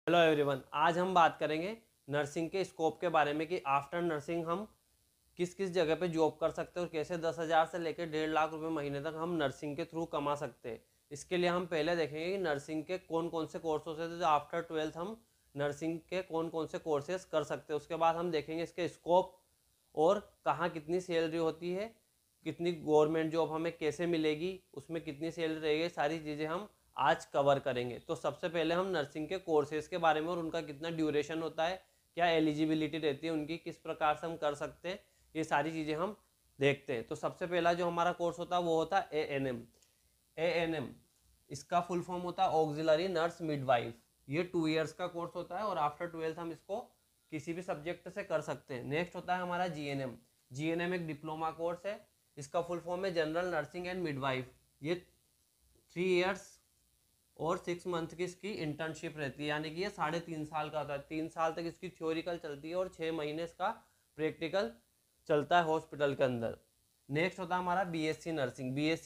Hello everyone, आज हम बात करेंगे नर्सिंग के स्कोप के बारे में कि आफ्टर नर्सिंग हम किस किस जगह पे जॉब कर सकते हैं और कैसे 10,000 से लेकर 1.5 लाख रुपए महीने तक हम नर्सिंग के थ्रू कमा सकते हैं। इसके लिए हम पहले देखेंगे कि नर्सिंग के कौन कौन से कोर्सेज हैं, जो आफ्टर 12th हम नर्सिंग के कौन कौन से कोर्सेज कर सकते हैं। उसके बाद हम देखेंगे इसके स्कोप और कहाँ कितनी सैलरी होती है, कितनी गवर्नमेंट जॉब हमें कैसे मिलेगी, उसमें कितनी सैलरी रहेगी, सारी चीज़ें हम आज कवर करेंगे। तो सबसे पहले हम नर्सिंग के कोर्सेज के बारे में और उनका कितना ड्यूरेशन होता है, क्या एलिजिबिलिटी रहती है उनकी, किस प्रकार से हम कर सकते हैं, ये सारी चीज़ें हम देखते हैं। तो सबसे पहला जो हमारा कोर्स होता है वो होता है ए एन एम। इसका फुल फॉर्म होता है ऑक्सिलरी नर्स मिडवाइफ। ये 2 ईयर्स का कोर्स होता है और आफ्टर 12th हम इसको किसी भी सब्जेक्ट से कर सकते हैं। नेक्स्ट होता है हमारा जी एन एम एक डिप्लोमा कोर्स है। इसका फुल फॉर्म है जनरल नर्सिंग एंड मिडवाइफ। ये 3 ईयर्स और 6 मंथ की इसकी इंटर्नशिप रहती है, यानी कि ये 3.5 साल का होता है। 3 साल तक इसकी थ्योरिकल चलती है और 6 महीने इसका प्रैक्टिकल चलता है हॉस्पिटल के अंदर। नेक्स्ट होता है हमारा बीएससी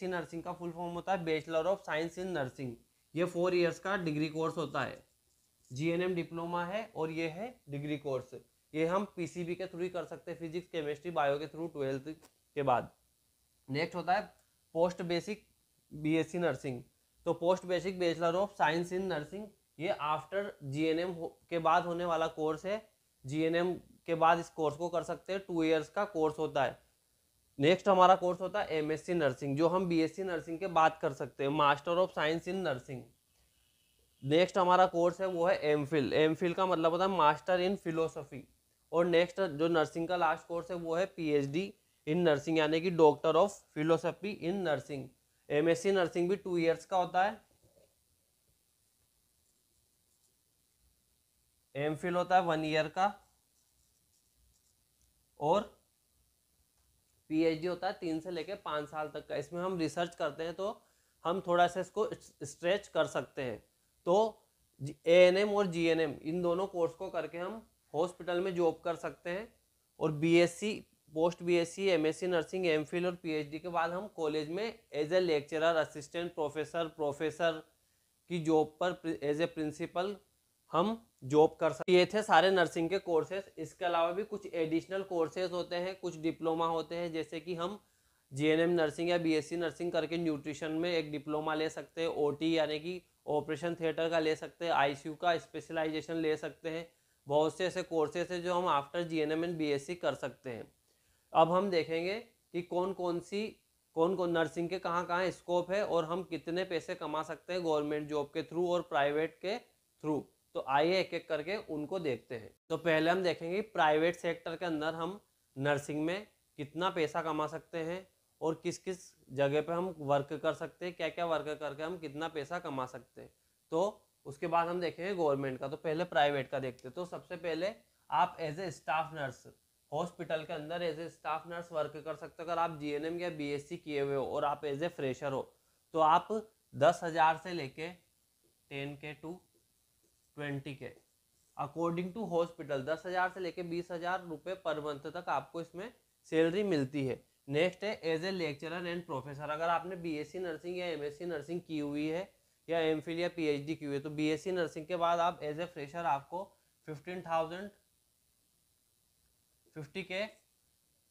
नर्सिंग का फुल फॉर्म होता है bachelor of science in nursing. ये 4 ईयर्स का डिग्री कोर्स होता है। जीएनएम डिप्लोमा है और ये है डिग्री कोर्स। ये हम पीसीबी के थ्रू ही कर सकते हैं, फिजिक्स केमिस्ट्री बायो के थ्रू 12th के बाद। नेक्स्ट होता है पोस्ट बेसिक बीएससी नर्सिंग। तो post basic bachelor of science in nursing, ये आफ्टर जीएनएम के बाद होने वाला कोर्स है। जीएनएम के बाद इस कोर्स को कर सकते हैं, 2 ईयर्स का कोर्स होता है। नेक्स्ट हमारा कोर्स होता है एमएससी नर्सिंग, जो हम बीएससी नर्सिंग के बाद कर सकते हैं, master of science in nursing. Next हमारा कोर्स है वो है एमफिल का मतलब होता है मास्टर इन फिलोसफी। और नेक्स्ट जो नर्सिंग का लास्ट कोर्स है वो है पीएचडी इन नर्सिंग, यानी कि doctor of philosophy in nursing. MSc nursing भी 2 ईयर्स का होता है। एमफिल होता है 1 ईयर का और पीएचडी होता है 3 से लेकर 5 साल तक का। इसमें हम रिसर्च करते हैं तो हम थोड़ा सा इसको स्ट्रेच कर सकते हैं। तो एएनएम और जीएनएम इन दोनों कोर्स को करके हम हॉस्पिटल में जॉब कर सकते हैं। और BSc, post BSc, MSc nursing, MPhil और पीएचडी के बाद हम कॉलेज में as a lecturer, assistant professor की जॉब पर एज ए प्रिंसिपल हम जॉब कर सकते। ये थे सारे नर्सिंग के कोर्सेज। इसके अलावा भी कुछ एडिशनल कोर्सेज होते हैं, कुछ डिप्लोमा होते हैं, जैसे कि हम जीएनएम नर्सिंग या बीएससी नर्सिंग करके न्यूट्रिशन में एक डिप्लोमा ले सकते हैं, ओटी यानी कि ऑपरेशन थिएटर का ले सकते हैं, आईसीयू का स्पेशलाइजेशन ले सकते हैं। बहुत से ऐसे कोर्सेज हैं जो हम आफ्टर जीएनएम एंड बीएससी कर सकते हैं। अब हम देखेंगे कि कौन कौन नर्सिंग के कहाँ कहाँ स्कोप है और हम कितने पैसे कमा सकते हैं गवर्नमेंट जॉब के थ्रू और प्राइवेट के थ्रू। तो आइए एक एक करके उनको देखते हैं। तो पहले हम देखेंगे प्राइवेट सेक्टर के अंदर हम नर्सिंग में कितना पैसा कमा सकते हैं और किस किस जगह पे हम वर्क कर सकते हैं, क्या क्या वर्क करके हम कितना पैसा कमा सकते हैं। तो उसके बाद हम देखेंगे गवर्नमेंट का। तो पहले प्राइवेट का देखते हैं। तो सबसे पहले आप as a staff nurse hospital के अंदर as a staff nurse work कर सकते हो। अगर आप जीएनएम या बीएससी किए हुए हो और आप एज ए फ्रेशर हो तो आप 10,000 से लेके 10K to 20K according to hospital, 10,000 से लेके 20,000 रुपये पर मंथ तक आपको इसमें सैलरी मिलती है। नेक्स्ट है as a lecturer and professor. अगर आपने बीएससी नर्सिंग या एमएससी नर्सिंग की हुई है या एमफिल या पीएचडी की हुई है तो बीएससी नर्सिंग के बाद आप एज ए फ्रेशर आपको 15,000 50K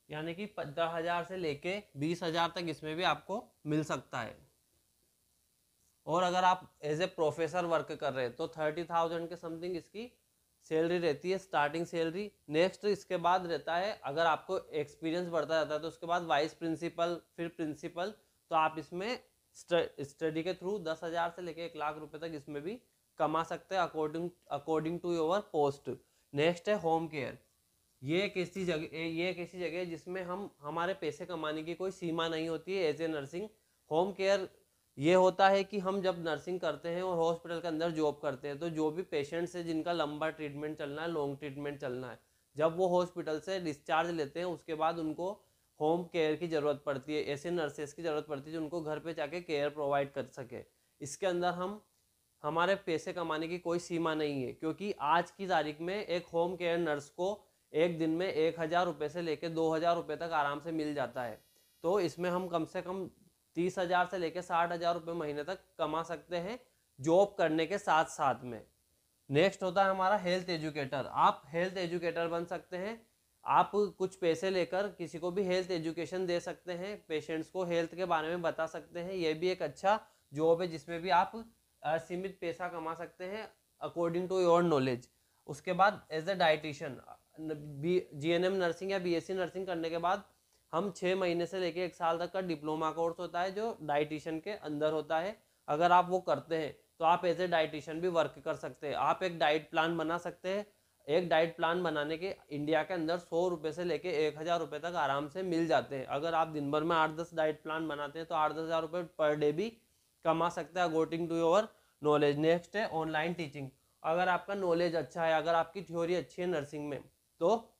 यानी कि 15,000 से लेके 20,000 तक इसमें भी आपको मिल सकता है। और अगर आप एज ए प्रोफेसर वर्क कर रहे हैं तो 30,000 के समथिंग इसकी सैलरी रहती है, स्टार्टिंग सैलरी। नेक्स्ट इसके बाद रहता है, अगर आपको एक्सपीरियंस बढ़ता जाता है तो उसके बाद वाइस प्रिंसिपल, फिर प्रिंसिपल। तो आप इसमें स्टडी के थ्रू 10,000 से लेके 1 लाख रुपए तक इसमें भी कमा सकते हैं according to your post. Next है होम केयर। ये एक ऐसी जगह है जिसमें हम हमारे पैसे कमाने की कोई सीमा नहीं होती है as a nursing. Home care ये होता है कि हम जब नर्सिंग करते हैं और हॉस्पिटल के अंदर जॉब करते हैं तो जो भी पेशेंट्स है जिनका लंबा ट्रीटमेंट चलना है, लॉन्ग ट्रीटमेंट चलना है, जब वो हॉस्पिटल से डिस्चार्ज लेते हैं उसके बाद उनको होम केयर की ज़रूरत पड़ती है, ऐसे नर्सेस की ज़रूरत पड़ती है जो उनको घर पे जाके केयर प्रोवाइड कर सके। इसके अंदर हम हमारे पैसे कमाने की कोई सीमा नहीं है, क्योंकि आज की तारीख में एक होम केयर नर्स को एक दिन में 1,000 रुपये से लेकर 2,000 रुपये तक आराम से मिल जाता है। तो इसमें हम कम से कम 30,000 से लेकर 60,000 रुपये महीने तक कमा सकते हैं जॉब करने के साथ साथ में। नेक्स्ट होता है हमारा हेल्थ एजुकेटर। आप हेल्थ एजुकेटर बन सकते हैं। आप कुछ पैसे लेकर किसी को भी हेल्थ एजुकेशन दे सकते हैं, पेशेंट्स को हेल्थ के बारे में बता सकते हैं। ये भी एक अच्छा जॉब है जिसमें भी आप सीमित पैसा कमा सकते हैं अकॉर्डिंग टू योर नॉलेज। उसके बाद as a dietitian, GNM nursing या बीएससी नर्सिंग करने के बाद हम 6 महीने से लेके 1 साल तक का डिप्लोमा कोर्स होता है जो डाइटिशियन के अंदर होता है। अगर आप वो करते हैं तो आप एज ए डाइटिशियन भी वर्क कर सकते हैं। आप एक डाइट प्लान बना सकते हैं। एक डाइट प्लान बनाने के इंडिया के अंदर 100 रुपये से लेके 1000 रुपये तक आराम से मिल जाते हैं। अगर आप दिन भर में 8-10 डाइट प्लान बनाते हैं तो 8-10 हज़ार रुपये पर डे भी कमा सकते हैं according to your knowledge. Next है ऑनलाइन टीचिंग। अगर आपका नॉलेज अच्छा है, अगर आपकी थ्योरी अच्छी है नर्सिंग में, तो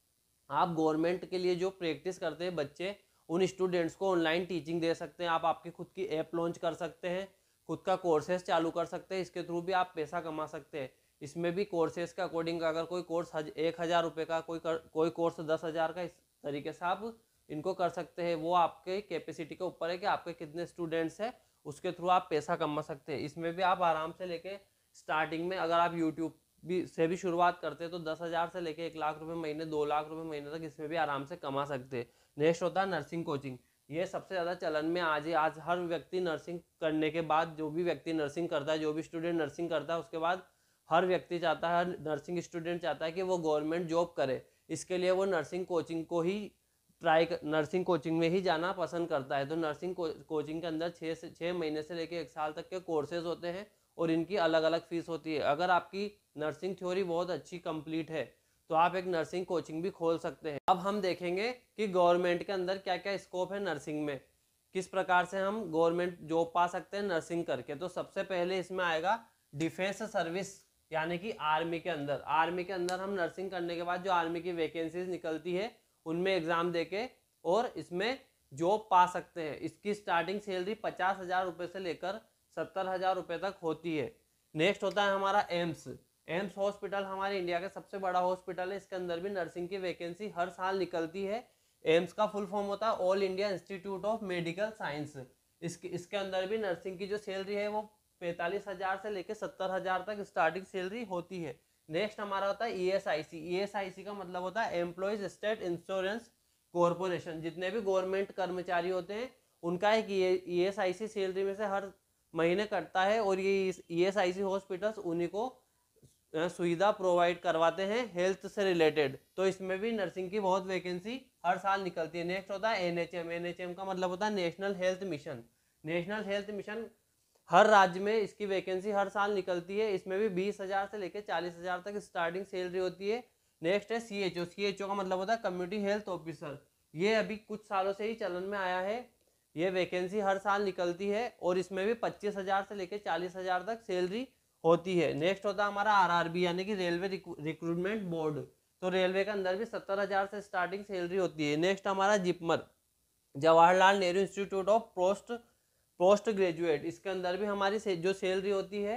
आप गवर्नमेंट के लिए जो प्रैक्टिस करते हैं बच्चे, उन स्टूडेंट्स को ऑनलाइन टीचिंग दे सकते हैं। आप आपकी खुद की ऐप लॉन्च कर सकते हैं, खुद का कोर्सेज चालू कर सकते हैं। इसके थ्रू भी आप पैसा कमा सकते हैं। इसमें भी कोर्सेज के अकॉर्डिंग, अगर कोई कोर्स 1000 रुपये का, कोई कोर्स 10,000 का, इस तरीके से आप इनको कर सकते हैं। वो आपके कैपेसिटी के ऊपर है कि आपके कितने स्टूडेंट्स हैं, उसके थ्रू आप पैसा कमा सकते हैं। इसमें भी आप आराम से लेके स्टार्टिंग में अगर आप यूट्यूब से भी शुरुआत करते हैं तो 10,000 से लेके 1 लाख रुपए महीने, 2 लाख रुपए महीने तक इसमें भी आराम से कमा सकते हैं। नेक्स्ट होता है नर्सिंग कोचिंग। ये सबसे ज़्यादा चलन में आज हर व्यक्ति नर्सिंग करने के बाद, जो भी व्यक्ति नर्सिंग करता है, जो भी स्टूडेंट नर्सिंग करता है, उसके बाद हर व्यक्ति चाहता है, हर नर्सिंग स्टूडेंट चाहता है कि वो गवर्नमेंट जॉब करे। इसके लिए वो नर्सिंग कोचिंग को ही नर्सिंग कोचिंग में ही जाना पसंद करता है। तो नर्सिंग कोचिंग के अंदर 6 महीने से लेकर 1 साल तक के कोर्सेज होते हैं और इनकी अलग अलग फीस होती है। अगर आपकी नर्सिंग थ्योरी बहुत अच्छी कंप्लीट है तो आप एक नर्सिंग कोचिंग भी खोल सकते हैं। अब हम देखेंगे कि गवर्नमेंट के अंदर क्या क्या स्कोप है नर्सिंग में, किस प्रकार से हम गवर्नमेंट जॉब पा सकते हैं नर्सिंग करके। तो सबसे पहले इसमें आएगा डिफेंस सर्विस, यानी कि आर्मी के अंदर। आर्मी के अंदर हम नर्सिंग करने के बाद जो आर्मी की वैकेंसीज निकलती है उनमें एग्जाम देके और इसमें जॉब पा सकते हैं। इसकी स्टार्टिंग सैलरी 50,000 रुपये से लेकर 70,000 रुपये तक होती है। नेक्स्ट होता है हमारा एम्स। एम्स हॉस्पिटल हमारे इंडिया का सबसे बड़ा हॉस्पिटल है। इसके अंदर भी नर्सिंग की वैकेंसी हर साल निकलती है। एम्स का फुल फॉर्म होता है all India institute of medical science. इसके अंदर भी नर्सिंग की जो सैलरी है वो 45,000 से लेकर 70,000 तक स्टार्टिंग सैलरी होती है। नेक्स्ट हमारा होता है ESIC। ESIC का मतलब होता है एम्प्लॉयज स्टेट इंश्योरेंस कॉरपोरेशन। जितने भी गवर्नमेंट कर्मचारी होते हैं उनका एक ESIC सैलरी में से हर महीने कटता है और ये ESIC हॉस्पिटल्स उन्हीं को सुविधा प्रोवाइड करवाते हैं हेल्थ से रिलेटेड। तो इसमें भी नर्सिंग की बहुत वैकेंसी हर साल निकलती है। नेक्स्ट होता है NHM। NHM का मतलब होता है national health mission. National health mission हर राज्य में इसकी वैकेंसी हर साल निकलती है। इसमें भी 20,000 से लेकर 40,000 तक स्टार्टिंग सैलरी होती है। नेक्स्ट है CHO। CHO का मतलब होता है कम्युनिटी हेल्थ ऑफिसर। ये अभी कुछ सालों से ही चलन में आया है। ये वैकेंसी हर साल निकलती है और इसमें भी 25,000 से लेकर 40,000 तक सैलरी होती है। नेक्स्ट होता है हमारा RRB, यानी कि रेलवे रिक्रूटमेंट बोर्ड। तो रेलवे के अंदर भी 70,000 से स्टार्टिंग सैलरी होती है। नेक्स्ट हमारा JIPMER, Jawaharlal Nehru institute of post graduate. इसके अंदर भी हमारी जो सैलरी होती है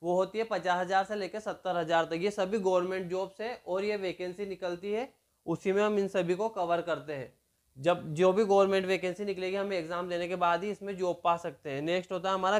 वो होती है 50,000 से लेकर 70,000 तक। ये सभी गवर्नमेंट जॉब्स है और ये वैकेंसी निकलती है, उसी में हम इन सभी को कवर करते हैं। जब जो भी गवर्नमेंट वैकेंसी निकलेगी हम एग्जाम देने के बाद ही इसमें जॉब पा सकते हैं। नेक्स्ट होता है हमारा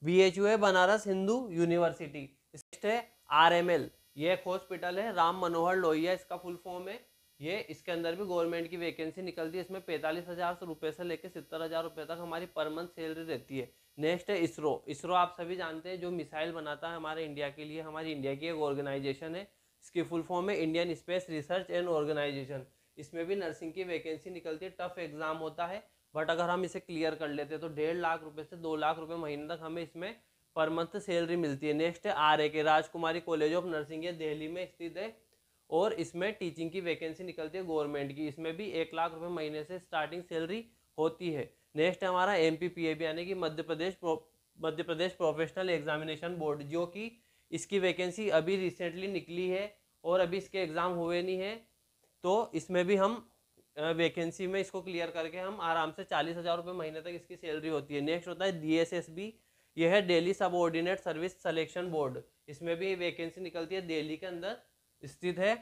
BHU है बनारस हिंदू यूनिवर्सिटी। नेक्स्ट है RML। ये एक हॉस्पिटल है, राम मनोहर लोहिया इसका फुल फॉर्म है। ये इसके अंदर भी गवर्नमेंट की वैकेंसी निकलती है। इसमें 45,000 रुपये से लेकर 70,000 रुपये तक हमारी पर मंथ सैलरी रहती है। नेक्स्ट है इसरो आप सभी जानते हैं जो मिसाइल बनाता है हमारे इंडिया के लिए, हमारी इंडिया की एक ऑर्गेनाइजेशन है। इसकी फुल फॉर्म है Indian space research and organisation. इसमें भी नर्सिंग की वैकेंसी निकलती है। टफ एग्जाम होता है बट अगर हम इसे क्लियर कर लेते हैं तो 1.5 लाख रुपए से 2 लाख रुपए महीने तक हमें इसमें पर मंथ सैलरी मिलती है। नेक्स्ट है RAK, Rajkumari college of nursing. ये दिल्ली में स्थित है और इसमें टीचिंग की वैकेंसी निकलती है गवर्नमेंट की। इसमें भी 1 लाख रुपए महीने से स्टार्टिंग सैलरी होती है। नेक्स्ट है हमारा MPPAB, यानी कि Madhya Pradesh professional examination board, जो कि इसकी वैकेंसी अभी रिसेंटली निकली है और अभी इसके एग्जाम हुए नहीं है। तो इसमें भी हम वैकेंसी में इसको क्लियर करके हम आराम से 40,000 रुपये महीने तक इसकी सैलरी होती है। नेक्स्ट होता है DSSB। यह है Delhi subordinate service selection board. इसमें भी वैकेंसी निकलती है, दिल्ली के अंदर स्थित है।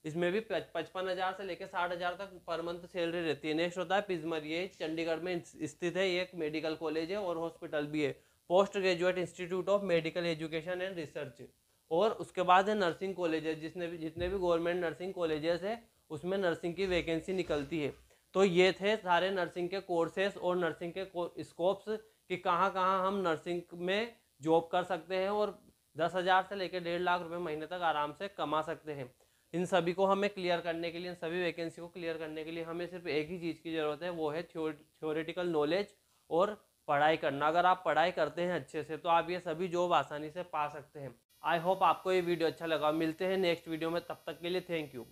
इसमें भी 55,000 से लेकर 60,000 तक पर मंथ सैलरी रहती है। नेक्स्ट होता है पिजमर। ये चंडीगढ़ में स्थित है, ये एक मेडिकल कॉलेज है और हॉस्पिटल भी है। Post graduate institute of medical education and research. और उसके बाद है नर्सिंग कॉलेजेस, जितने भी गवर्नमेंट नर्सिंग कॉलेजेस है उसमें नर्सिंग की वैकेंसी निकलती है। तो ये थे सारे नर्सिंग के कोर्सेस और नर्सिंग के स्कोप्स कि कहाँ कहाँ हम नर्सिंग में जॉब कर सकते हैं और 10,000 से लेकर 1.5 लाख रुपए महीने तक आराम से कमा सकते हैं। इन सभी को हमें क्लियर करने के लिए, इन सभी वैकेंसी को क्लियर करने के लिए हमें सिर्फ एक ही चीज़ की ज़रूरत है, वो है थ्योरेटिकल नॉलेज और पढ़ाई करना। अगर आप पढ़ाई करते हैं अच्छे से तो आप ये सभी जॉब आसानी से पा सकते हैं। आई होप आपको ये वीडियो अच्छा लगा। मिलते हैं नेक्स्ट वीडियो में, तब तक के लिए थैंक यू।